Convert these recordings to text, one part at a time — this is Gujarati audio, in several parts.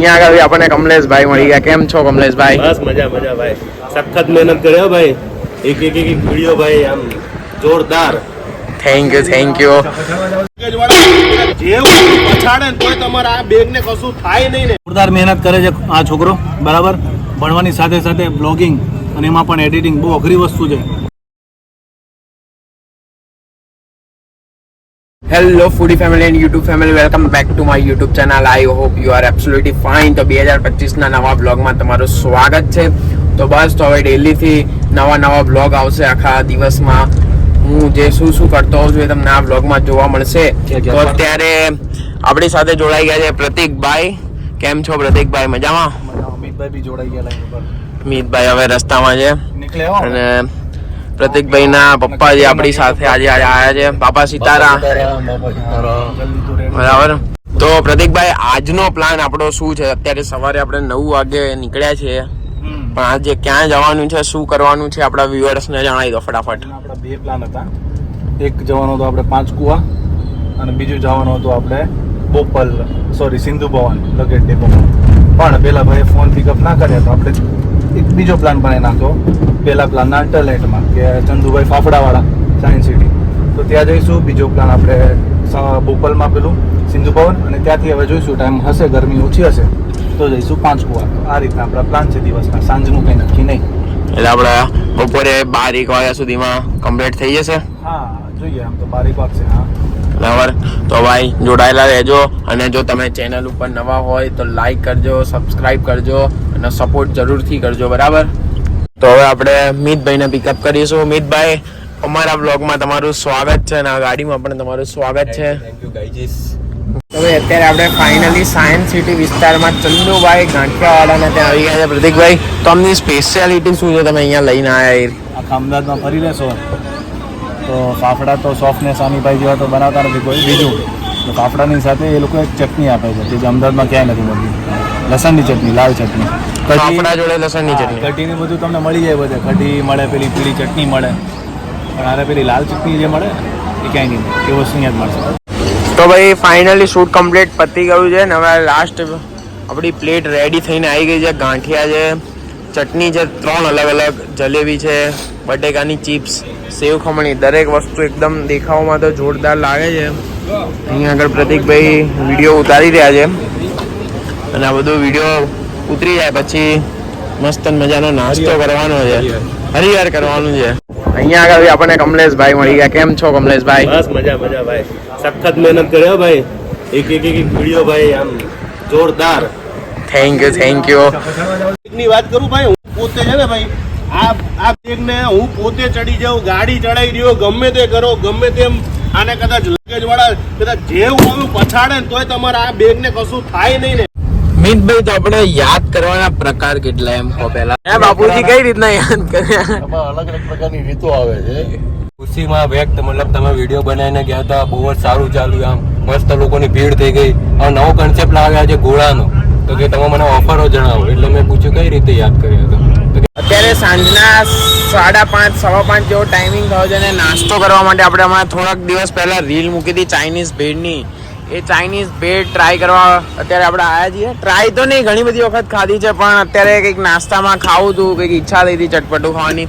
અહીંયા આગળ આપણને કમલેશભાઈ મળી ગયા. કેમ છો કમલેશભાઈ? બસ મજા મજા ભાઈ, સખત મહેનત કર્યો ભાઈ, એક વિડીયો ભાઈ આમ જોરદાર. Thank you. જોરદાર મહેનત કરે છે આ છોકરો, બરાબર. ભણવાની સાથે સાથે બ્લોગિંગ અને એમાં પણ એડિટિંગ બહુ અઘરી વસ્તુ છે. Hello foodie family and YouTube family, welcome back to my YouTube channel. I hope you are absolutely fine. તો 2025 ના નવા બ્લોગમાં તમારું સ્વાગત છે. તો બસ તો હવે ડેલીથી નવા બ્લોગ આવશે. આખા દિવસમાં હું જે શું કરતો હોઉં છું એ તમને આ બ્લોગમાં જોવા મળશે. તો અત્યારે આપણી સાથે જોડાઈ ગયા છે પ્રતિકભાઈ. કેમ છો પ્રતિકભાઈ? મજામાં? અમિતભાઈ બી જોડાઈ ગયા લાઈન ઉપર. અમિતભાઈ હવે રસ્તામાં છે અને પ્રતિકભાઈ ના પપ્પા જે આપણી સાથે આજે આવ્યા છે. બાપા સીતારામ. બરાબર. તો પ્રતિકભાઈ, આજનો પ્લાન આપણો શું છે? અત્યારે સવારે આપણે 9 વાગે નીકળ્યા છીએ, પણ આજે ક્યાં જવાનું છે, શું કરવાનું છે, આપણા વ્યુઅર્સને જણાવી દો ફટાફટ. આપણા બે પ્લાન હતા. એક જવાનો હતો આપણે પાંચકુવા અને બીજું જવાનું હતું આપણે બોપલ, સિંધુ ભવન લગેટ ડેપોમાં. પણ પેલા ભાઈ ફોન પિકઅપ ના કર્યા તો આપણે એક બીજો પ્લાન બનાવી નાખ્યો. પેલા પ્લાનના ટલેન્ટમાં કે ચંદુભાઈ ફાફડાવાળા સાયન્સ સિટી, તો ત્યાં જઈશું. બીજો પ્લાન આપણે બોપલમાં પેલું સિંધુ ભવન, અને ત્યાંથી હવે જોઈશું ટાઈમ હશે, ગરમી ઓછી હશે તો જઈશું પાંચકુવા. આ રીતના આપણા પ્લાન છે દિવસના. સાંજનું કંઈ નક્કી નહીં. એટલે આપણે બપોરે 12 વાગ્યા સુધીમાં કમ્પ્લીટ થઈ જશે. હા, જોઈએ. આમ તો 12 વાગશે. હા, બરાબર. તો ભાઈ જોડાયેલા રહેજો, અને જો તમે ચેનલ ઉપર નવા હોય તો લાઈક કરજો, સબસ્ક્રાઇબ કરજો અને સપોર્ટ જરૂરથી કરજો. બરાબર. તો હવે આપણે મિતભાઈને પિકઅપ કરીશું. મિતભાઈ, અમારા બ્લોગમાં તમારું સ્વાગત છે અને આ ગાડીમાં પણ તમારું સ્વાગત છે. હવે અત્યારે આપણે ફાઇનલી સાયન્સ સિટી વિસ્તારમાં ચંદુભાઈ ગાંઠિયાવાળાને ત્યાં આવી ગયા છે. પ્રતિકભાઈ, તો અમની સ્પેશિયાલિટી શું છે તમે અહીંયા લઈને આવ્યા? આખા અમદાવાદમાં ફરી લેશો તો ફાફડા તો સોફ્ટનેસ આનીભાઈ જેવા તો બનાવતા નથી કોઈ બીજું. તો ફાફડાની સાથે એ લોકો એક ચટણી આપે છે જે અમદાવાદમાં ક્યાંય નથી મળતી. લસણની ચટણી, લાલ ચટણી. ફાફડા જોડે લસણની ચટણી, કઢીની બધું તમને મળી જાય બધે. કઢી મળે, પેલી પીળી ચટણી મળે, પણ આરે પેલી લાલ ચટણી જે મળે એ ક્યાંય નહીં મળે. એ વસ્તુ અહીંયા જ મળશે. તો ભાઈ ફાઇનલી શૂટ કમ્પ્લીટ પતી ગયું છે ને હવે લાસ્ટ આપણી પ્લેટ રેડી થઈને આવી ગઈ છે. ગાંઠિયા છે, ચટણી છે, 3 અલગ જલેબી છે, બટેકાની ચિપ્સ, સેવ ખમણી, દરેક વસ્તુ એકદમ દેખાવમાં તો જોરદાર લાગે છે. અહીંયા આગળ પ્રતિકભાઈ વિડીયો ઉતારી રહ્યા છે અને આ બધો વિડીયો ઉતરી જાય પછી મસ્ત મજાનો નાસ્તો કરવાનો છે, હરિહર કરવાનું છે. અહીંયા આગળ આપણને કમલેશભાઈ મળી ગયા. કેમ છો કમલેશભાઈ? બસ મજા મજા ભાઈ, સખત મહેનત કર્યો ભાઈ, એક વિડીયો ભાઈ આમ જોરદાર. Thank you. ની વાત કરું ભાઈ, હું પોતે છે ને ભાઈ આ બેગ ને હું પોતે ચડી જાઉં, ગાડી ચડાઈ રહ્યો, ગમે તે કરો, ગમે તેમ આને કદાચ લગેજ વાળા કદાચ જેવું આવ્યું પછાડે ને તોય તમારા આ બેગ ને કશું થાય નહીં ને. મિતભાઈ, તો આપણે યાદ કરવાના પ્રકાર કેટલા એમ કહો પહેલા? બાપુજી કઈ રીતના યાદ કર્યા? અલગ પ્રકારની રીતો આવે છે. ખુશીમાં વ્યક્ત, મતલબ તમે વિડીયો બનાવીને ગયા હતા, બહુ જ સારું ચાલ્યું, આમ મસ્ત લોકોની ભીડ થઈ ગઈ. હવે નવો કન્સેપ્ટ લાવ્યા છે ઘોડાનો, તો કે તમે મને ઓફરો જણાવો, એટલે મેં પૂછ્યું કઈ રીતે યાદ કર્યો હતો. અત્યારે સાંજના 5:30 સવા 5 જેવો ટાઈમિંગ થયો છે અને નાસ્તો કરવા માટે આપણે હમણાં થોડાક દિવસ પહેલા રીલ મૂકી હતી ચાઇનીઝ ભેળની. એ ચાઇનીઝ ભેળ ટ્રાય કરવા અત્યારે આપણે આવ્યા છીએ. ટ્રાય તો નહીં, ઘણી બધી વખત ખાધી છે, પણ અત્યારે કંઈક નાસ્તામાં ખાવું હતું, કંઈક ઈચ્છા થઈ હતી ચટપટું ખાવાની,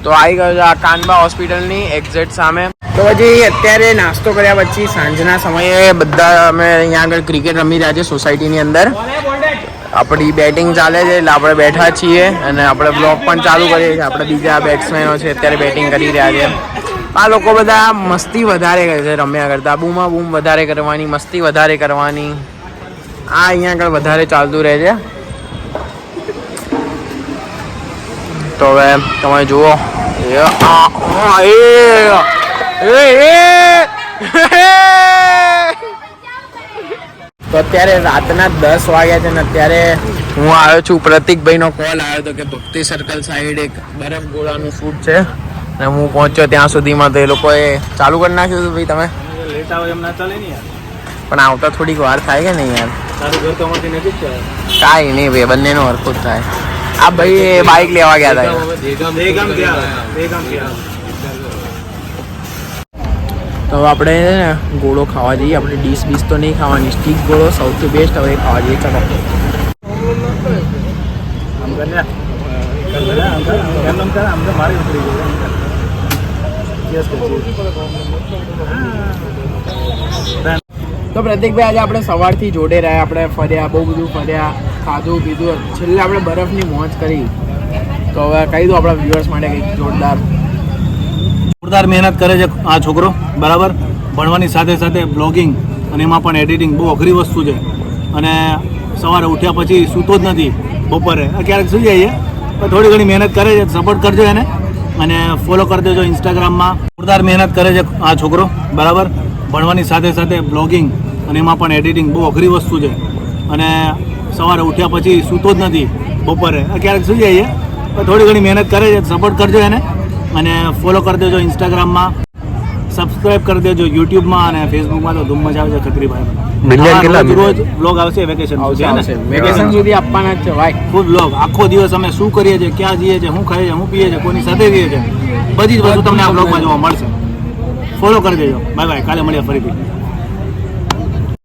તો આવી ગયો છે આ કાનબા હોસ્પિટલની એક્ઝેક્ટ સામે. તો પછી અત્યારે નાસ્તો કર્યા પછી સાંજના સમયે બધા અમે અહીંયા આગળ ક્રિકેટ રમી રહ્યા છીએ સોસાયટીની અંદર. આપણી બેટિંગ ચાલે છે એટલે આપણે બેઠા છીએ અને આપણે બ્લોગ પણ ચાલુ કરીએ છીએ. આપણે બીજા બેટ્સમેનો છે અત્યારે બેટિંગ કરી રહ્યા છે. આ લોકો બધા મસ્તી વધારે કરે છે રમ્યા કરતા, બૂમ વધારે કરવાની, મસ્તી વધારે કરવાની, આ અહીંયા આગળ વધારે ચાલતું રહે છે. તો હવે તમે જુઓ તો અત્યારે રાતના 10 વાગ્યા છે ને અત્યારે હું આવ્યો છું. પ્રતિકભાઈનો કોલ આવ્યો હતો કે ભક્તિ સર્કલ સાઈડ એક બરફ ગોળાનું શૂટ છે અને હું પહોંચ્યો ત્યાં સુધીમાં તો એ લોકોએ ચાલુ કરી નાખ્યું હતું. ભાઈ તમે લેટ આવે એમ ના ચાલે ને યાર. પણ આવતા થોડીક વાર થાય કે નહીં યાર? તારું ઘર તો અમારથી નજીક છે. કાંઈ નહીં ભાઈ, બંનેનો હરખું જ થાય. આ ભાઈ બાઇક લેવા ગયા હતા. તો હવે આપણે ગોળો ખાવા જઈએ. આપણે ડીશ બીશ તો નહીં ખાવાની, સ્ટીક ગોળો સૌથી બેસ્ટ હવે ખાવા જઈએ. ચાલો. આમ કર લે. આમ કર. આમ તો મારી ઉતરી ગયું. Yes, તો પ્રતિકભાઈ આજે આપણે સવારથી જોડે રહ્યા, આપણે ફર્યા, બહુ બધું ફર્યા, ખાધું પીધું, છેલ્લે આપણે બરફની મોજ કરી. તો હવે કહી દો આપણા વ્યુઅર્સ માટે કંઈક જોરદાર. મહેનત કરે છે આ છોકરો, બરાબર. ભણવાની સાથે સાથે બ્લોગિંગ અને એમાં પણ એડિટિંગ બહુ અઘરી વસ્તુ છે. અને સવારે ઉઠ્યા પછી સૂતો જ નથી, બપોરે ક્યારેક સૂઈ જઈએ, પણ થોડી ઘણી મહેનત કરે છે. સપોર્ટ કરજો એને અને ફોલો કરી દેજો ઇન્સ્ટાગ્રામમાં. જોરદાર મહેનત કરે છે આ છોકરો, બરાબર. ભણવાની સાથે સાથે બ્લોગિંગ અને એમાં પણ એડિટિંગ બહુ અઘરી વસ્તુ છે. અને સવારે ઉઠ્યા પછી સૂતો જ નથી, બપોરે ક્યારેક સૂઈ જઈએ, પણ થોડી ઘણી મહેનત કરે છે. સપોર્ટ કરજો એને અને ફોલો કરી દેજો ઇન્સ્ટાગ્રામમાં, સબસ્ક્રાઇબ કરી દેજો યુટ્યુબમાં અને ફેસબુકમાં. તો ધૂમ મજા આવે છે ખત્રીભાઈ. રોજ બ્લોગ આવશે વેકેશન વેકેશન સુધી આપવાના જ છે ભાઈ. ફૂલ બ્લોગ, આખો દિવસ અમે શું કરીએ છીએ, ક્યાં જઈએ છીએ, શું ખાઈએ છીએ, શું પીએ છીએ, કોની સાથે રહીએ છીએ, બધી જ વસ્તુ તમને આ બ્લોગમાં જોવા મળશે. ફોલો કરી દેજો. બાય બાય, કાલે મળીએ ફરીથી.